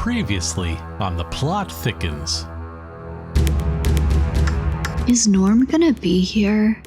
Previously on The Plot Thickens. Is Norm gonna be here?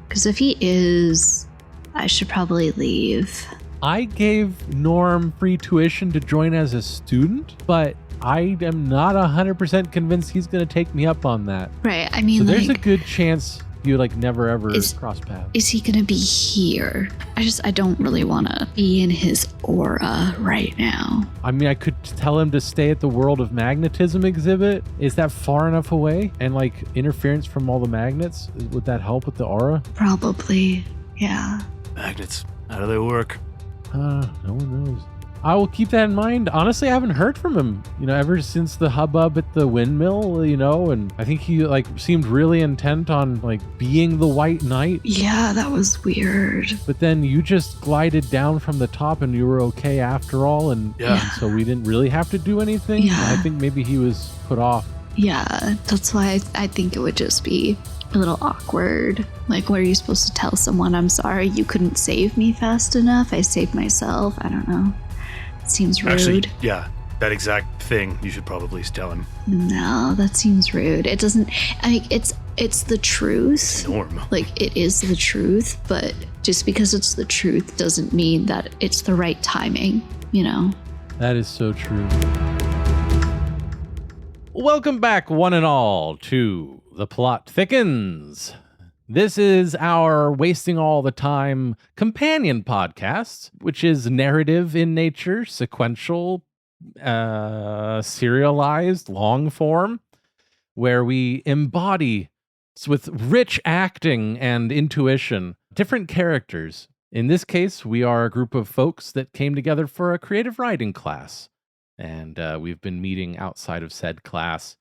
Because if he is, I should probably leave. I gave Norm free tuition to join as a student, but I am not 100% convinced he's going to take me up on that. Right, I mean, so there's a good chance you never ever cross paths. Is he gonna be here? I don't really want to be in his aura right now. I mean, I could tell him to stay at the World of Magnetism exhibit. Is that far enough away? And interference from all the magnets, would that help with the aura? Probably, yeah. Magnets, how do they work? No one knows. I will keep that in mind. Honestly, I haven't heard from him, ever since the hubbub at the windmill, and I think he seemed really intent on being the White Knight. Yeah, that was weird. But then you just glided down from the top and you were okay after all, and so we didn't really have to do anything. Yeah. I think maybe he was put off. Yeah, that's why I think it would just be a little awkward. What are you supposed to tell someone? I'm sorry, you couldn't save me fast enough. I saved myself. I don't know. Seems rude. Actually, yeah, that exact thing you should probably tell him. No, that seems rude. It doesn't. It's the truth. Norm. It is the truth, but just because it's the truth doesn't mean that it's the right timing. That is so true. Welcome back, one and all, to The Plot Thickens. This is our Wasting All the Time companion podcast, which is narrative in nature, sequential, serialized, long form, where we embody, with rich acting and intuition, different characters. In this case, we are a group of folks that came together for a creative writing class, and we've been meeting outside of said class.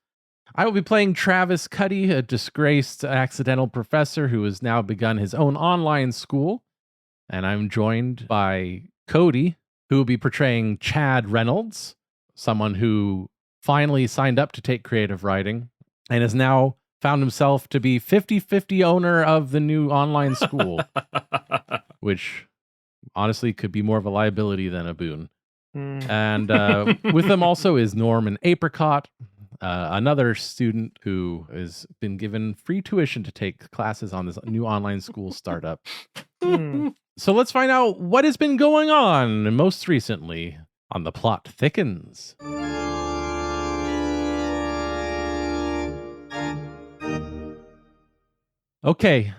I will be playing Travis Cuddy, a disgraced accidental professor who has now begun his own online school. And I'm joined by Cody, who will be portraying Chad Reynolds, someone who finally signed up to take creative writing and has now found himself to be 50-50 owner of the new online school, which honestly could be more of a liability than a boon. And with them also is Norman Apricot, another student who has been given free tuition to take classes on this new online school startup. So let's find out what has been going on most recently on The Plot Thickens. Okay,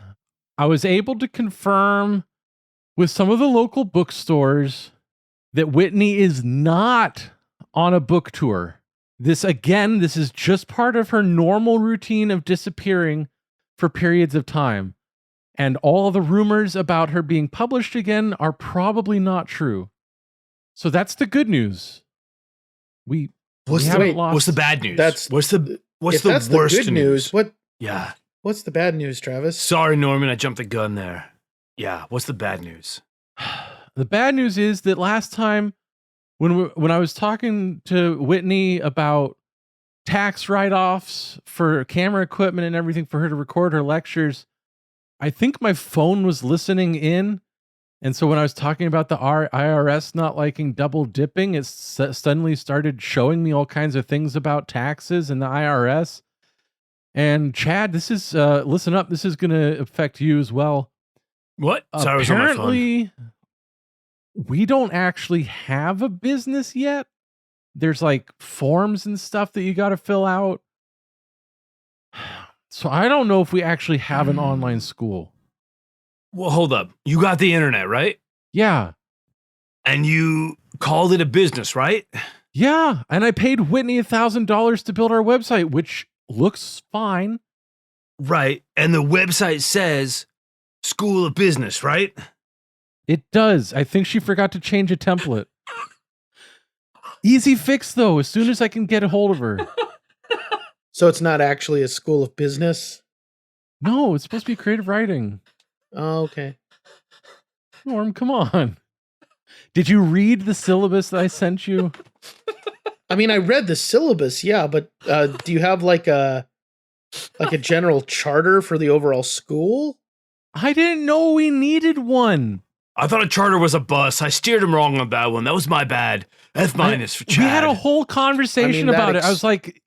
I was able to confirm with some of the local bookstores that Whitney is not on a book tour. This is just part of her normal routine of disappearing for periods of time. And all the rumors about her being published again are probably not true. So that's the good news. We haven't lost. What's the bad news? What's the worst good news? What? Yeah. What's the bad news, Travis? Sorry, Norman, I jumped the gun there. Yeah, what's the bad news? The bad news is that last time when I was talking to Whitney about tax write-offs for camera equipment and everything for her to record her lectures, I think my phone was listening in. And so when I was talking about the IRS not liking double dipping, it suddenly started showing me all kinds of things about taxes and the IRS. And Chad, this is, listen up, this is going to affect you as well. What? Sorry, I was on my phone. We don't actually have a business yet. There's forms and stuff that you got to fill out. So I don't know if we actually have an online school. Well, hold up. You got the internet, right? Yeah. And you called it a business, right? Yeah. And I paid Whitney $1,000 to build our website, which looks fine. Right. And the website says School of Business, right? It does. I think she forgot to change a template. Easy fix, though, as soon as I can get a hold of her. So it's not actually a school of business? No, it's supposed to be creative writing. Oh, okay. Norm, come on. Did you read the syllabus that I sent you? I mean, I read the syllabus, yeah, but do you have a general charter for the overall school? I didn't know we needed one. I thought a charter was a bus. I steered him wrong on that one. That was my bad. F- for Chad. We had a whole conversation about it. I was like,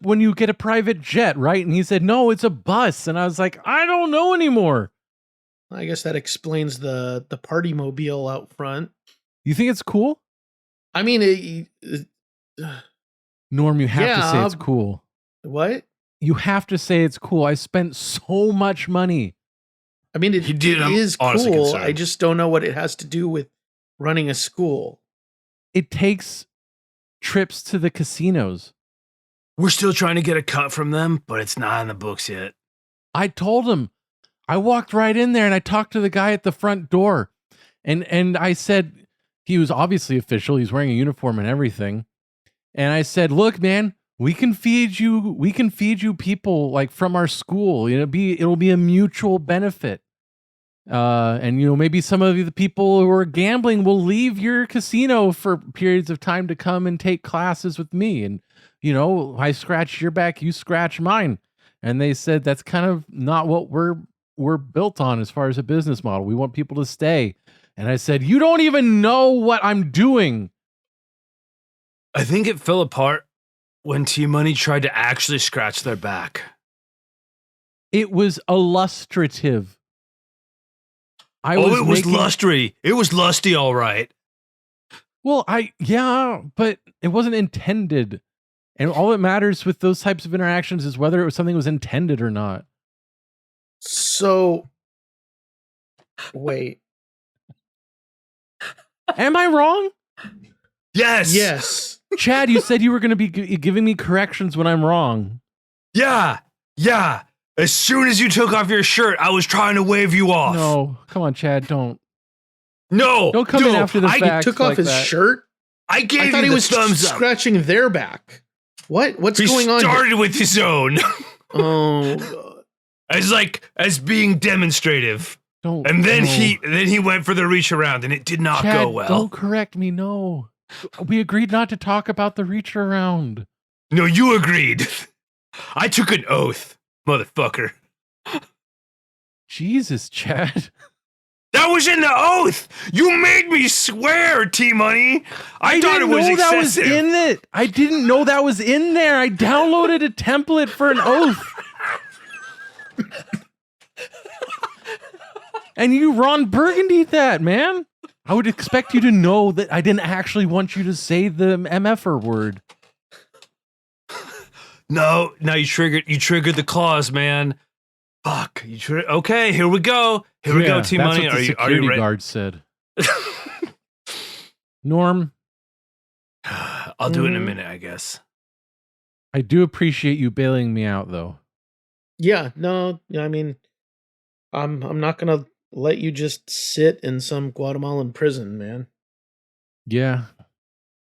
when you get a private jet, right? And he said, no, it's a bus. And I was like, I don't know anymore. I guess that explains the party mobile out front. You think it's cool? I mean, Norm, you have to say it's cool. What? You have to say it's cool. I spent so much money. I mean, it is cool. Concerned. I just don't know what it has to do with running a school. It takes trips to the casinos. We're still trying to get a cut from them, but it's not in the books yet. I told him. I walked right in there and I talked to the guy at the front door. And I said, he was obviously official. He's wearing a uniform and everything. And I said, look, man, we can feed you people like from our school. It'll be a mutual benefit. And maybe some of the people who are gambling will leave your casino for periods of time to come and take classes with me. And I scratch your back, you scratch mine. And they said that's kind of not what we're built on as far as a business model. We want people to stay. And I said, you don't even know what I'm doing. I think it fell apart when T-Money tried to actually scratch their back. It was illustrative. It was lusty. It was lusty, all right. Well, but it wasn't intended. And all that matters with those types of interactions is whether it was something that was intended or not. So, wait. Am I wrong? Yes. Yes. Chad, you said you were going to be giving me corrections when I'm wrong. Yeah. As soon as you took off your shirt, I was trying to wave you off. No, come on, Chad, don't. No. Don't come in after the fact. He took off his shirt? I gave I thought you he was thumbs up. scratching their back. What's going on? He started with his own. Oh. as being demonstrative. And then he went for the reach around and it did not Chad, go well. Don't correct me, no. We agreed not to talk about the reach around. No, you agreed. I took an oath, motherfucker. Jesus, Chad. That was in the oath. You made me swear, T-Money. I thought it was excessive. That was in it. I didn't know that was in there. I downloaded a template for an oath. And you Ron Burgundy that, man. I would expect you to know that I didn't actually want you to say the MFer word. No, you triggered the clause, man. Fuck. Okay, here we go. Here we go, T-Money. That's what the security guard said. Norm. I'll do it in a minute, I guess. I do appreciate you bailing me out, though. Yeah, no, I mean, I'm not gonna let you just sit in some Guatemalan prison, man. Yeah.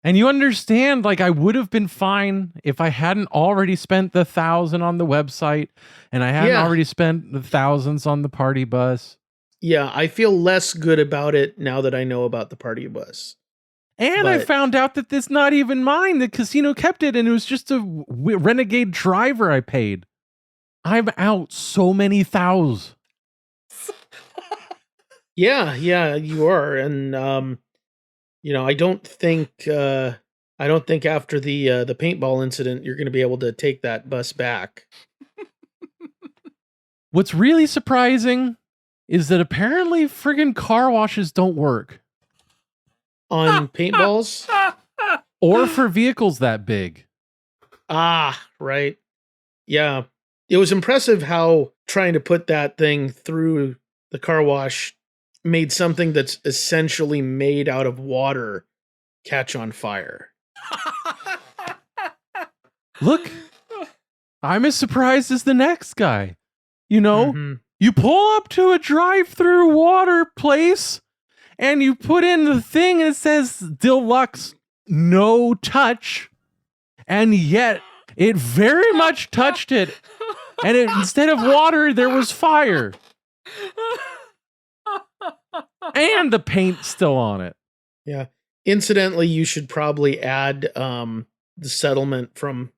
And you understand, like, I would have been fine if I hadn't already spent the $1,000 on the website and I hadn't already spent the thousands on the party bus. Yeah, I feel less good about it now that I know about the party bus. And I found out that it's not even mine. The casino kept it and it was just a renegade driver I paid. I'm out so many thousands. Yeah, you are. And, I don't think after the paintball incident, you're going to be able to take that bus back. What's really surprising is that apparently friggin' car washes don't work. On paintballs? Or for vehicles that big. Ah, right. Yeah. It was impressive how trying to put that thing through the car wash made something that's essentially made out of water catch on fire. Look, I'm as surprised as the next guy. You pull up to a drive-through water place and you put in the thing and it says deluxe no touch, and yet it very much touched it. And instead of water, there was fire. And the paint's still on it. Yeah. Incidentally, you should probably add the settlement from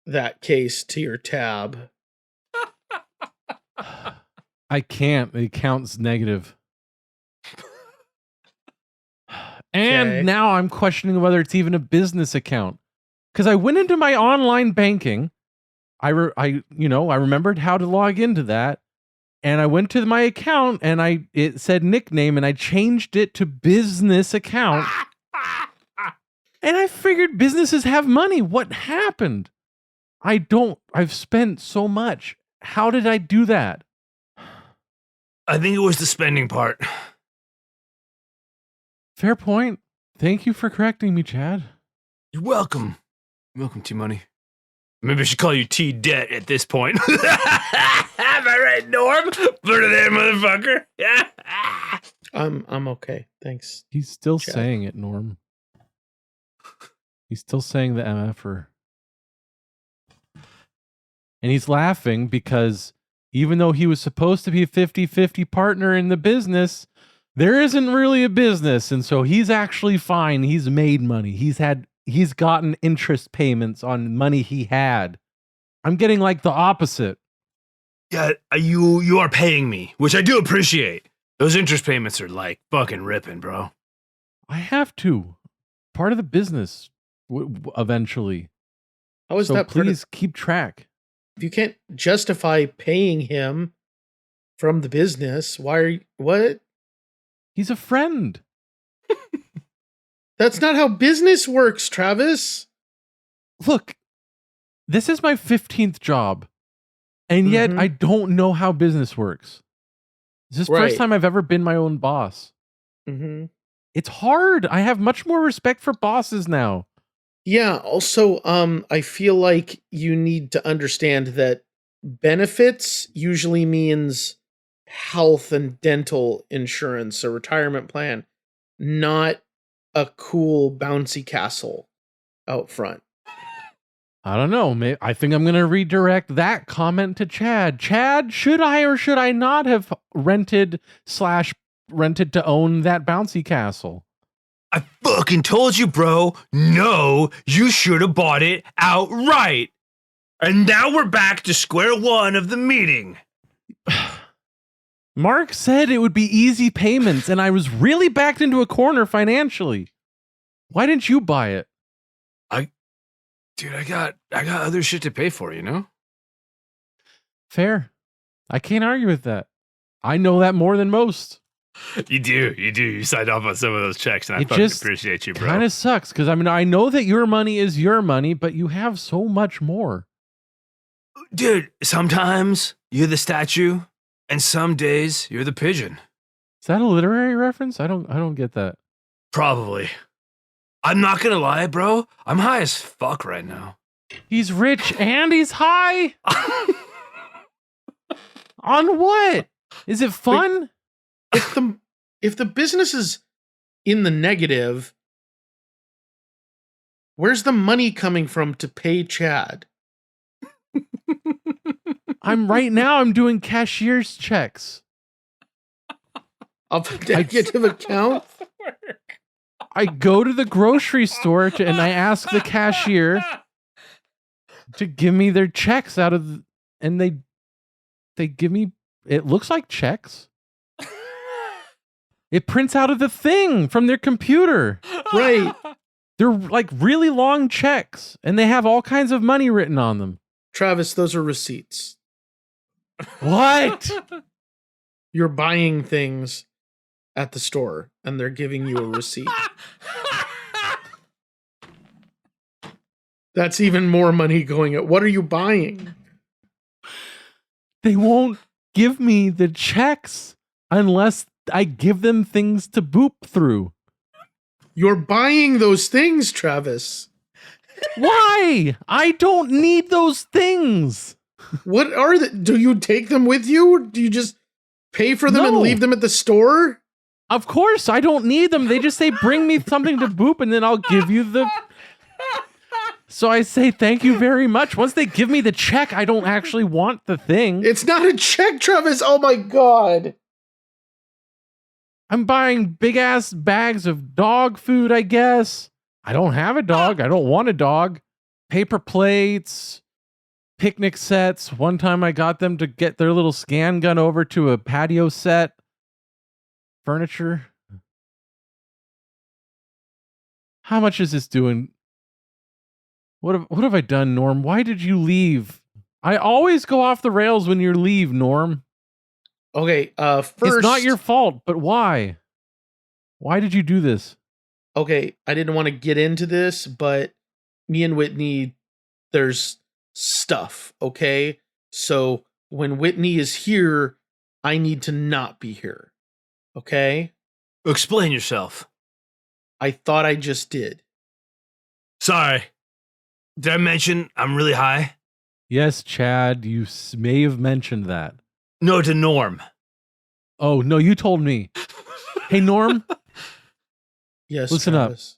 that case to your tab. I can't. The account's negative. And Okay. now I'm questioning whether it's even a business account. Because I went into my online banking. I remembered how to log into that. And I went to my account and it said nickname and I changed it to business account. And I figured businesses have money. What happened? I've spent so much. How did I do that? I think it was the spending part. Fair point. Thank you for correcting me, Chad. You're welcome. Welcome, T-Money. Maybe I should call you T-Debt at this point. Am I right, Norm? Put it there, motherfucker. I'm okay. Thanks. He's still Chad. saying it, Norm. He's still saying the MFer. And he's laughing because even though he was supposed to be a 50-50 partner in the business, there isn't really a business. And so he's actually fine. He's made money. He's gotten interest payments on money he had. I'm getting like the opposite. Yeah, you are paying me, which I do appreciate. Those interest payments are like fucking ripping, bro. I have to. Part of the business eventually. How is So that? please keep track. If you can't justify paying him from the business, why are you, what? He's a friend. That's not how business works, Travis. Look, this is my 15th job. And yet Mhm. I don't know how business works. This is the Right. first time I've ever been my own boss. Mm-hmm. It's hard. I have much more respect for bosses now. Yeah. Also, I feel like you need to understand that benefits usually means health and dental insurance, a retirement plan, not a cool bouncy castle out front. I don't know. I think I'm going to redirect that comment to Chad. Chad, should I or should I not have rented to own that bouncy castle? I fucking told you, bro. No, you should have bought it outright. And now we're back to square one of the meeting. Mark said it would be easy payments, and I was really backed into a corner financially. Why didn't you buy it? Dude, I got other shit to pay for, you know? Fair. I can't argue with that. I know that more than most. You do. You signed off on some of those checks, and I It fucking just appreciate you, bro. Kind of sucks because I know that your money is your money, but you have so much more. Dude, sometimes you're the statue, and some days you're the pigeon. Is that a literary reference? I don't get that. Probably. I'm not gonna lie, bro. I'm high as fuck right now. He's rich and he's high? On what? Is it fun? If the business is in the negative, where's the money coming from to pay Chad? I'm doing cashier's checks. Of a negative account? I go to the grocery store and I ask the cashier to give me their checks and they give me, it looks like checks. It prints out of the thing from their computer. Right. They're like really long checks and they have all kinds of money written on them. Travis, those are receipts. What? You're buying things at the store and they're giving you a receipt. That's even more money going at. What are you buying? They won't give me the checks unless I give them things to boop through. You're buying those things, Travis. Why? I don't need those things. What are they? Do you take them with you? Do you just pay for them and No. leave them at the store? Of course, I don't need them. They just say, bring me something to boop, and then I'll give you the... So I say, thank you very much. Once they give me the check, I don't actually want the thing. It's not a check, Travis. Oh my God. I'm buying big-ass bags of dog food, I guess. I don't have a dog. I don't want a dog. Paper plates, picnic sets. One time I got them to get their little scan gun over to a patio set. Furniture. How much is this doing? What have I done, Norm? Why did you leave? I always go off the rails when you leave, Norm. Okay, first, It's not your fault, but why? Why did you do this? Okay, I didn't want to get into this, but me and Whitney, there's stuff, okay? So when Whitney is here, I need to not be here, okay? Explain yourself. I thought I just did. Sorry. Did I mention I'm really high? Yes, Chad, you may have mentioned that. No, to Norm. Oh, no, you told me. Hey, Norm, Yes, Listen Travis.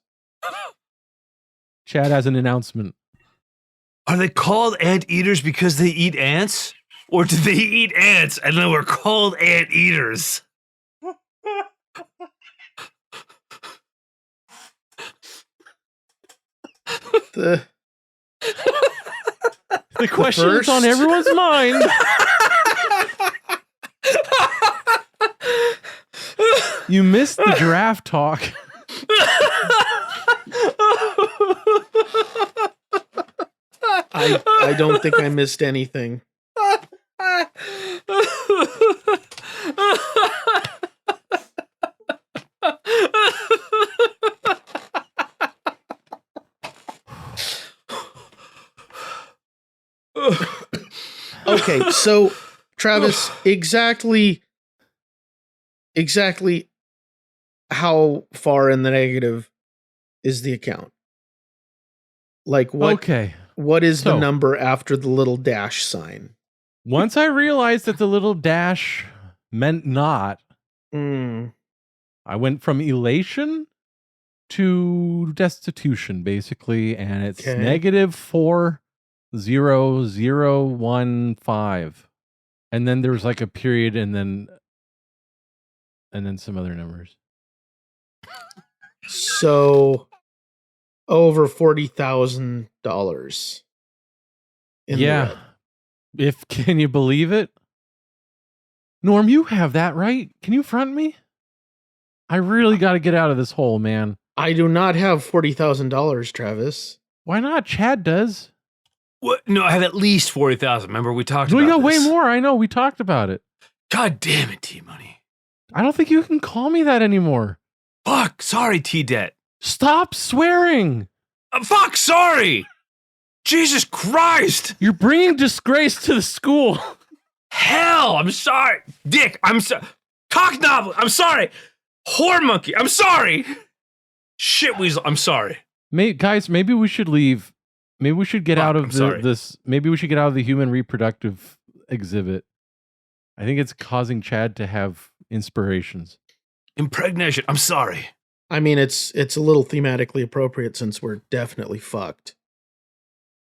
Chad has an announcement. Are they called anteaters because they eat ants? Or do they eat ants and then we're called anteaters? The question first- that's on everyone's mind. You missed the giraffe talk. I don't think I missed anything. Okay, so Travis, exactly how far in the negative is the account? Like what Okay. what is the So- number after the little dash sign? Once I realized that the little dash meant not, Mm, I went from elation to destitution, basically, and it's Okay. negative 40015. And then there was like a period and then some other numbers. so over $40,000. Yeah. Can you believe it? Norm, you have that, right? Can you front me? I really got to get out of this hole, man. I do not have $40,000, Travis. Why not? Chad does. What? No, I have at least 40,000. Remember, we talked We about got way this. more. I know. We talked about it. God damn it, T-Money. I don't think you can call me that anymore. Fuck, sorry, T-Debt. Stop swearing. Fuck, sorry. Jesus Christ. You're bringing disgrace to the school. Hell, I'm sorry. Dick, I'm sorry. Cocknobbler, I'm sorry. Whore monkey, I'm sorry. Shit weasel, I'm sorry. Guys, maybe we should leave. Maybe we should get Fuck, out I'm of sorry. this. Maybe we should get out of the human reproductive exhibit. I think it's causing Chad to have inspirations. Impregnation, I'm sorry. I mean, it's a little thematically appropriate since we're definitely fucked.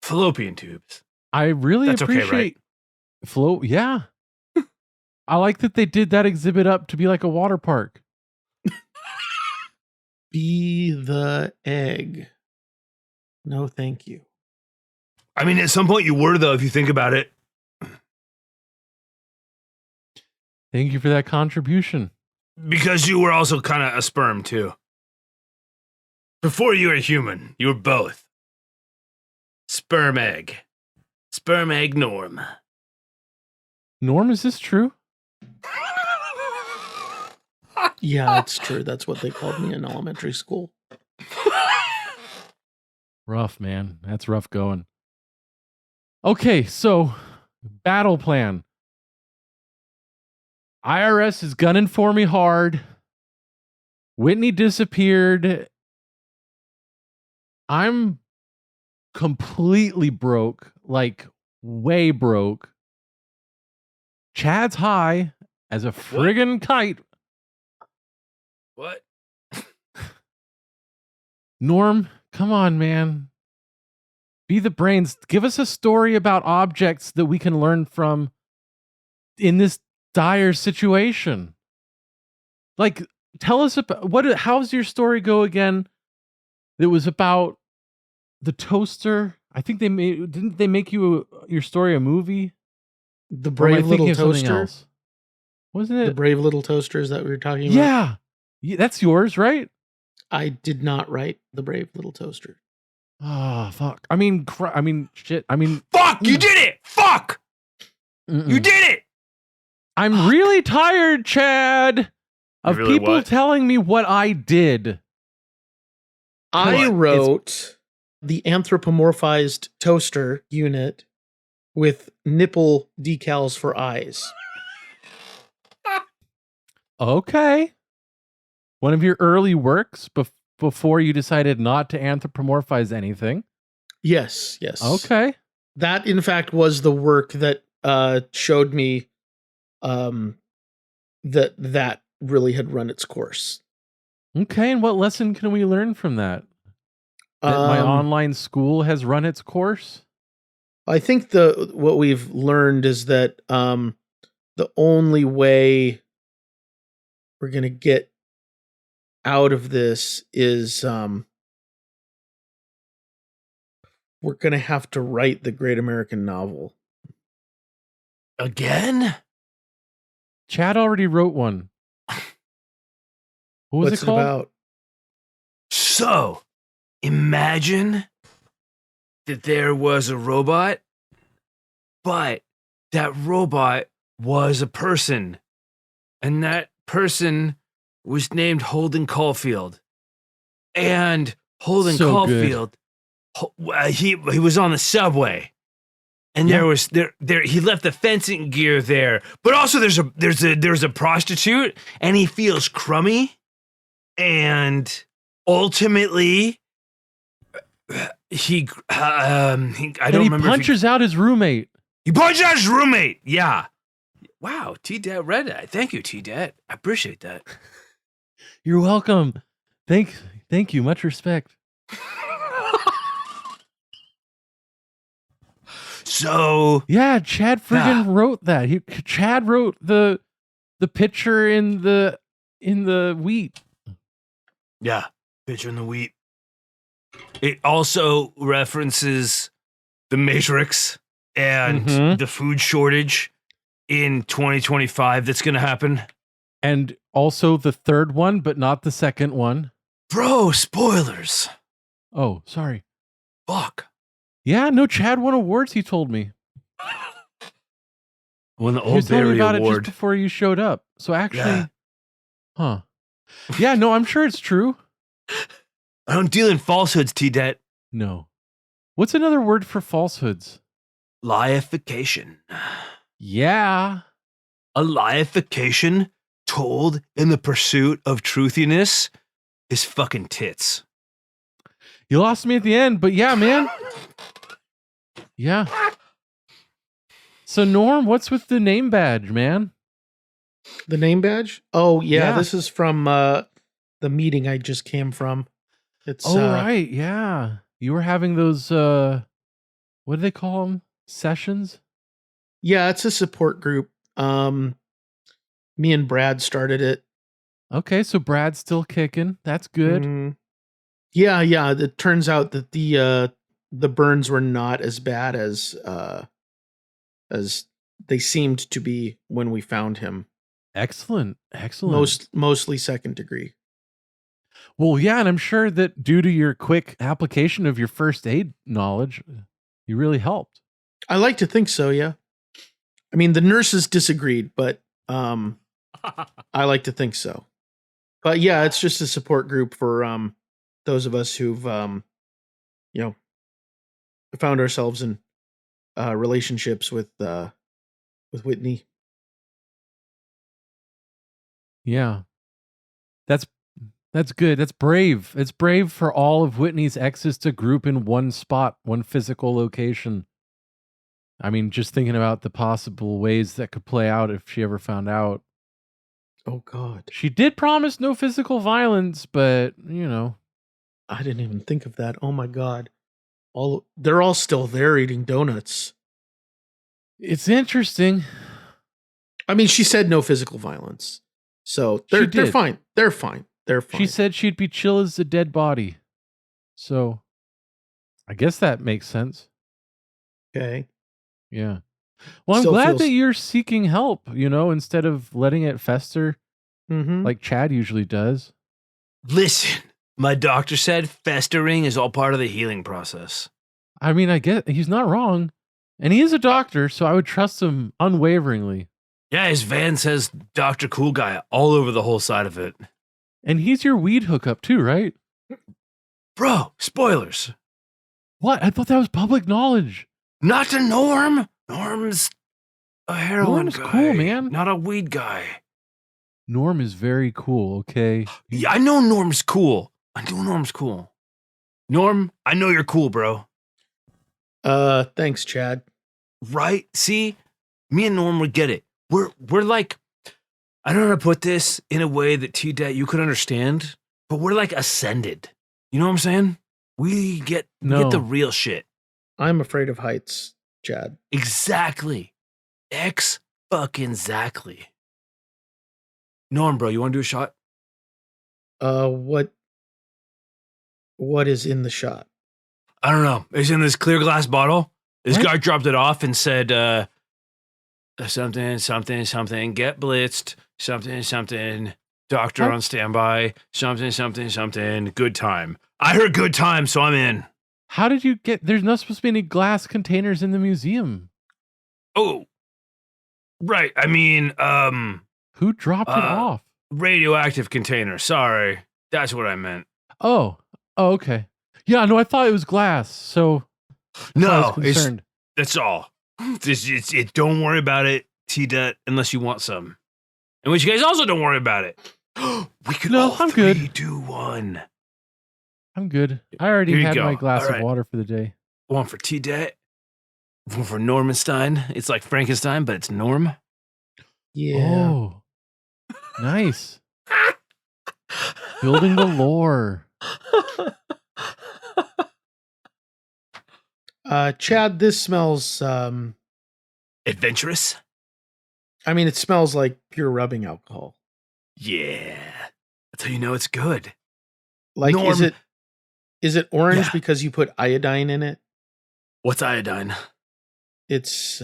Fallopian tubes. I really That's okay, appreciate right? float. Yeah. I like that they did that exhibit up to be like a water park. Be the egg. No, thank you. I mean, at some point you were, though, if you think about it. Thank you for that contribution. Because you were also kind of a sperm, too. Before you were a human, you were both. Sperm egg. Sperm egg Norm. Norm, is this true? Yeah, it's true. That's what they called me in elementary school. Rough, man. That's rough going. Okay, so battle plan. IRS is gunning for me hard. Whitney disappeared. I'm completely broke, like way broke. Chad's high as a friggin' kite. What? Norm, come on, man. Be the brains. Give us a story about objects that we can learn from in this dire situation. Like, tell us about how's your story go again? It was about the toaster. I think didn't they make your story a movie? The Or am I brave little thinking of something toaster. else? Wasn't it? The brave little toaster is that what you're talking about? Yeah. That's yours, right? I did not write The Brave Little Toaster. Oh, fuck. Shit. Fuck! You did it! Fuck! You did it! I'm really tired, Chad, of really people what? telling me what I did. I What? wrote the anthropomorphized toaster unit with nipple decals for eyes. Okay. One of your early works before you decided not to anthropomorphize anything. Yes. Okay. That, in fact, was the work that showed me that really had run its course. Okay. And what lesson can we learn from that? That my online school has run its course? I think what we've learned is that the only way we're going to get out of this is we're going to have to write the great American novel. Again? Chad already wrote one. What was What's it called? about? So, imagine that there was a robot, but that robot was a person. And that person was named Holden Caulfield. And Holden So Caulfield, he was on the subway. And Yeah. there was he left the fencing gear there. But also there's a prostitute, and he feels crummy. And ultimately he I don't remember. He punches out his roommate. He punches out his roommate. Yeah. Wow, T-Dat read that. Thank you, T-Dat. I appreciate that. You're welcome. Thank you. Much respect. So Yeah, Chad friggin' wrote that. Chad wrote the picture in the wheat. yeah, picture in the wheat. It also references the Matrix and Mhm. the food shortage in 2025 that's going to happen. And also the third one, but not the second one. Bro, spoilers. Oh, sorry. Fuck. Yeah, no, Chad won awards, he told me. Won the He was Old telling me Berry about it Award. just before you showed up. So actually, Yeah. huh. Yeah, no, I'm sure it's true. I don't deal in falsehoods, T-Dat. No. What's another word for falsehoods? Liification. Yeah. A liification told in the pursuit of truthiness is fucking tits. You lost me at the end, but yeah, man. Yeah. So Norm, what's with the name badge, man? The name badge? Oh, yeah. Yeah. This is from the meeting I just came from. It's Right, yeah. You were having those what do they call them? Sessions? Yeah, it's a support group. Me and Brad started it. Okay, so Brad's still kicking. That's good. Mm. Yeah. It turns out that the burns were not as bad as they seemed to be when we found him. Excellent. Mostly second degree. Well, yeah, and I'm sure that due to your quick application of your first aid knowledge, you really helped. I like to think so, yeah. I mean, the nurses disagreed, but I like to think so. But yeah, it's just a support group for those of us who've found ourselves in relationships with Whitney. Yeah. That's good. That's brave. It's brave for all of Whitney's exes to group in one spot, one physical location. I mean, just thinking about the possible ways that could play out if she ever found out. Oh God. She did promise no physical violence, but, I didn't even think of that. Oh my God. They're all still there eating donuts. it's interesting. I mean, she said no physical violence. So they're did. fine. They're fine. They're fine. She said she'd be chill as a dead body. So, I guess that makes sense. Okay. Yeah. Well, I'm Still glad feels- that you're seeking help, instead of letting it fester Mm-hmm. like Chad usually does. Listen, My doctor said festering is all part of the healing process. I mean, I get he's not wrong. And he is a doctor, so I would trust him unwaveringly. Yeah, his van says Dr. Cool Guy all over the whole side of it. And he's your weed hookup too, right? Bro, spoilers. What? I thought that was public knowledge. Not to Norm. Norm's a heroin Norm's guy. cool, man. Not a weed guy. Norm is very cool, okay? Yeah, I know Norm's cool. Norm, I know you're cool, bro. Thanks, Chad. Right? See? Me and Norm would get it. We're like, I don't know how to put this in a way that T-Dat you could understand, but we're like ascended. You know what I'm saying? We get the real shit. I'm afraid of heights, Chad. Exactly. Fucking exactly. Norm, bro, you want to do a shot? What is in the shot? I don't know. It's in this clear glass bottle. This What? guy dropped it off and said, something, get blitzed, something, doctor What? on standby, something, good time. I heard good time, so I'm in. How did you get there's not supposed to be any glass containers in the museum? Oh, right. I mean, Who dropped it off? radioactive container. Sorry. That's what I meant. Oh, okay. Yeah, no, I thought it was glass, so that's why I was concerned. That's all. Don't worry about it, T-Dat, unless you want some. In which case, also don't worry about it. We could No, all I'm three good. do one. I'm good. I already Here you had go. my glass All of right. water for the day. One for T-Dat. One for Normanstein. It's like Frankenstein, but it's Norm. Yeah. Oh, nice. Building the lore. Chad, this smells, Adventurous? I mean, it smells like pure rubbing alcohol. Yeah. That's how you know it's good. Like, Norm- is it orange Yeah. because you put iodine in it? What's iodine? It's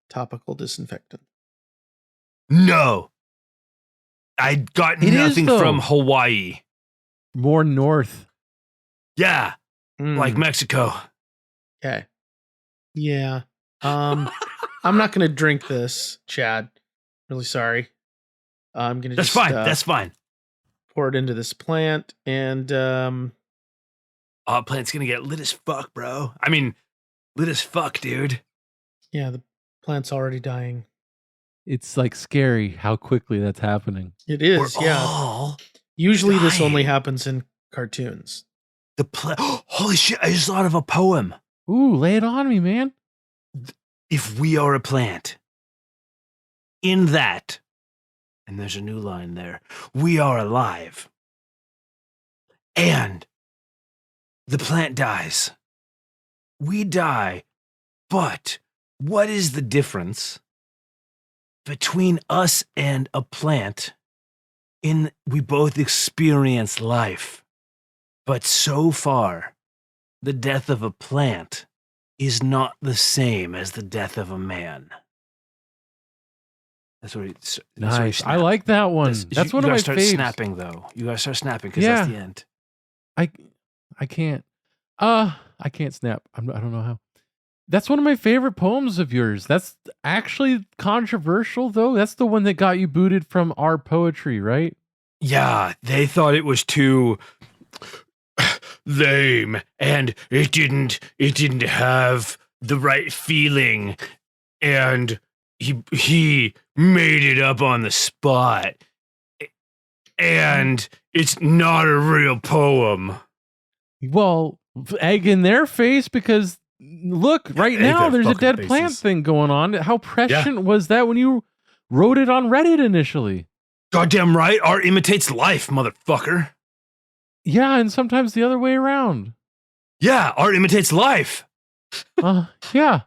topical disinfectant. No. I got It is, nothing though. from Hawaii. More north. Yeah. Mm, Like Mexico. okay. Yeah. I'm not gonna drink this, Chad. Really sorry. I'm gonna That's just fine. That's fine. pour it into this plant and Plant's gonna get lit as fuck, bro. I mean, lit as fuck, dude. yeah, the plant's already dying. It's like scary how quickly that's happening. It is, We're yeah. all Usually this only dying. happens in cartoons. Holy shit, I just thought of a poem. Ooh, lay it on me, man. If we are a plant, in that, and there's a new line there, we are alive. And the plant dies. We die. But what is the difference between us and a plant? We both experience life. But so far, the death of a plant is not the same as the death of a man. That's what it's. Nice. I like that one. That's one of my start faves. snapping though. You gotta start snapping because Yeah. that's the end. I can't. I can't snap. I don't know how. That's one of my favorite poems of yours. That's actually controversial though. That's the one that got you booted from our poetry, right? Yeah, they thought it was too lame, and it didn't have the right feeling, and he made it up on the spot, and it's not a real poem. Well, egg in their face because look, right Egg now their there's a fucking dead faces. plant thing going on. How prescient was that when you wrote it on Reddit initially? Goddamn right, art imitates life, motherfucker. Yeah, and sometimes the other way around. Yeah, art imitates life. Yeah.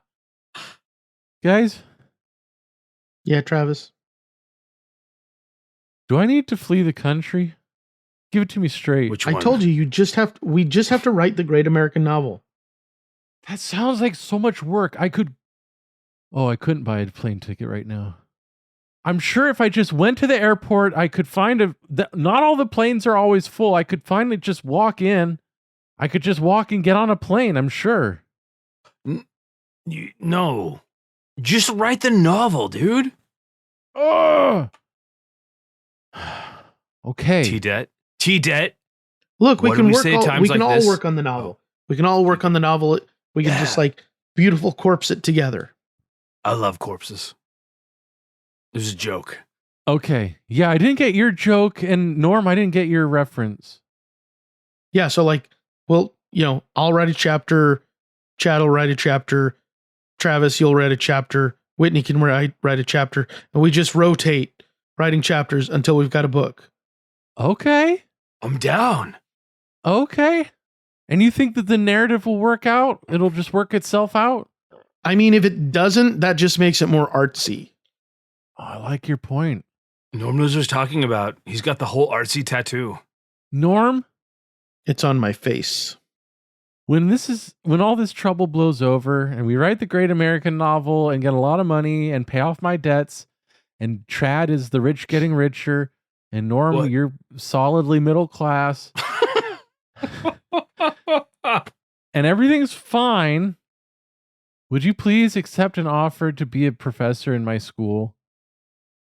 Guys, Yeah, Travis. do I need to flee the country? Give it to me straight. Which I one? told you, we just have to write the great American novel. That sounds like so much work. I couldn't buy a plane ticket right now. I'm sure if I just went to the airport, I could find not all the planes are always full. I could finally just walk in. I could just walk and get on a plane, I'm sure. No. Just write the novel, dude. Oh. Okay. T-debt. Look, we What can do we work. say All, times we can like all this? work on the novel. We can all work on the novel. We can just like beautiful corpse it together. I love corpses. It was a joke. Okay. Yeah, I didn't get your joke, and Norm, I didn't get your reference. Yeah. So like, well, I'll write a chapter. Chad will write a chapter. Travis, you'll write a chapter. Whitney can write a chapter, and we just rotate writing chapters until we've got a book. Okay. I'm down. Okay. And you think that the narrative will work out? It'll just work itself out? I mean, if it doesn't, that just makes it more artsy. Oh, I like your point. Norm knows what he's talking about. He's got the whole artsy tattoo. Norm, It's on my face. when all this trouble blows over and we write the great American novel and get a lot of money and pay off my debts, and Chad is the rich getting richer, and Norm, What? you're solidly middle class, and everything's fine, would you please accept an offer to be a professor in my school?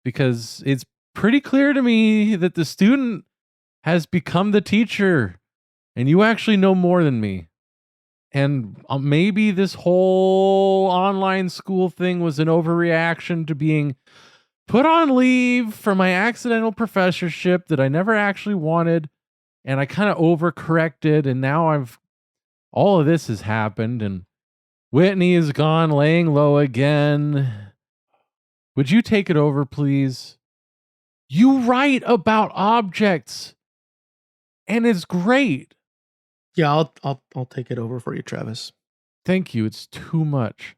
Because it's pretty clear to me that the student has become the teacher, and you actually know more than me. And maybe this whole online school thing was an overreaction to being put on leave for my accidental professorship that I never actually wanted. And I kind of overcorrected. And now all of this has happened. And Whitney is gone laying low again. Would you take it over, please? You write about objects, and it's great. Yeah, I'll take it over for you, Travis. Thank you. It's too much.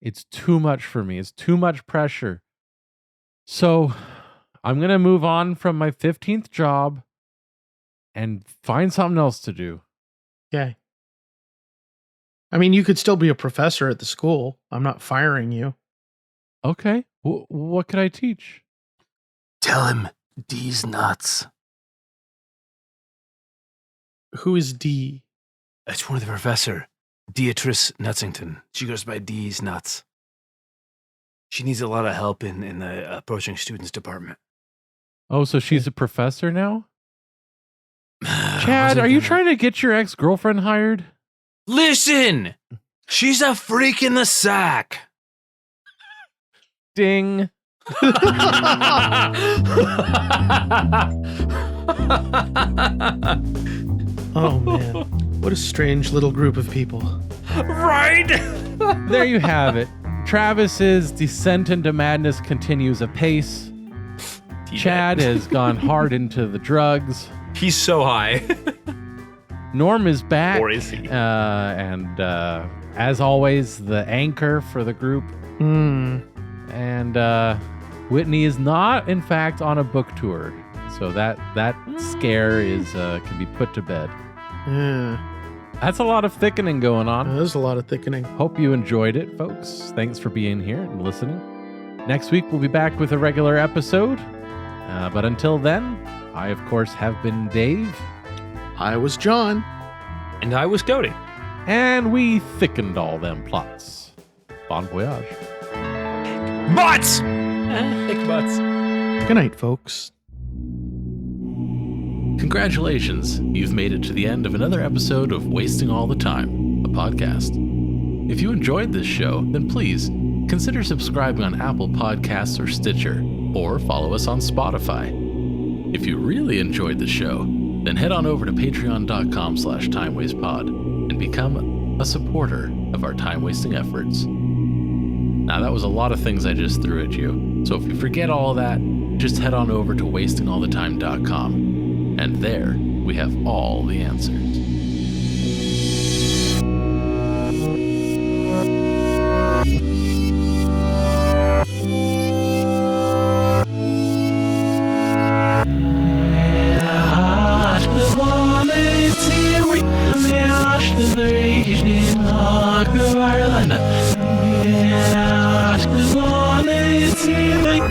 It's too much for me. It's too much pressure. So I'm going to move on from my 15th job and find something else to do. Yeah. I mean, you could still be a professor at the school. I'm not firing you. Okay. What could I teach? Tell him D's nuts. Who is D? That's one of the professor, Beatrice Nutsington. She goes by D's nuts. She needs a lot of help in the approaching students department. Oh, so she's a professor now? Chad, are you trying to get your ex-girlfriend hired? Listen! She's a freak in the sack. Ding. Oh, man. What a strange little group of people. Right? There you have it. Travis's descent into madness continues apace. Chad has gone hard into the drugs. He's so high. Norm is back. Or is he? And as always, the anchor for the group. And Whitney is not, in fact, on a book tour. So that scare is can be put to bed. Yeah. That's a lot of thickening going on. There's a lot of thickening. Hope you enjoyed it, folks. Thanks for being here and listening. Next week, we'll be back with a regular episode. But until then, I, of course, have been Dave. I was John. And I was Cody. And we thickened all them plots. Bon voyage. Butts! Thick butts. Good night, folks. Congratulations, you've made it to the end of another episode of Wasting All the Time, a podcast. If you enjoyed this show, then please consider subscribing on Apple Podcasts or Stitcher, or follow us on Spotify. If you really enjoyed the show, then head on over to patreon.com/timewastepod and become a supporter of our time-wasting efforts. Now, that was a lot of things I just threw at you, so if you forget all of that, just head on over to wastingallthetime.com. And there, we have all the answers. ceiling.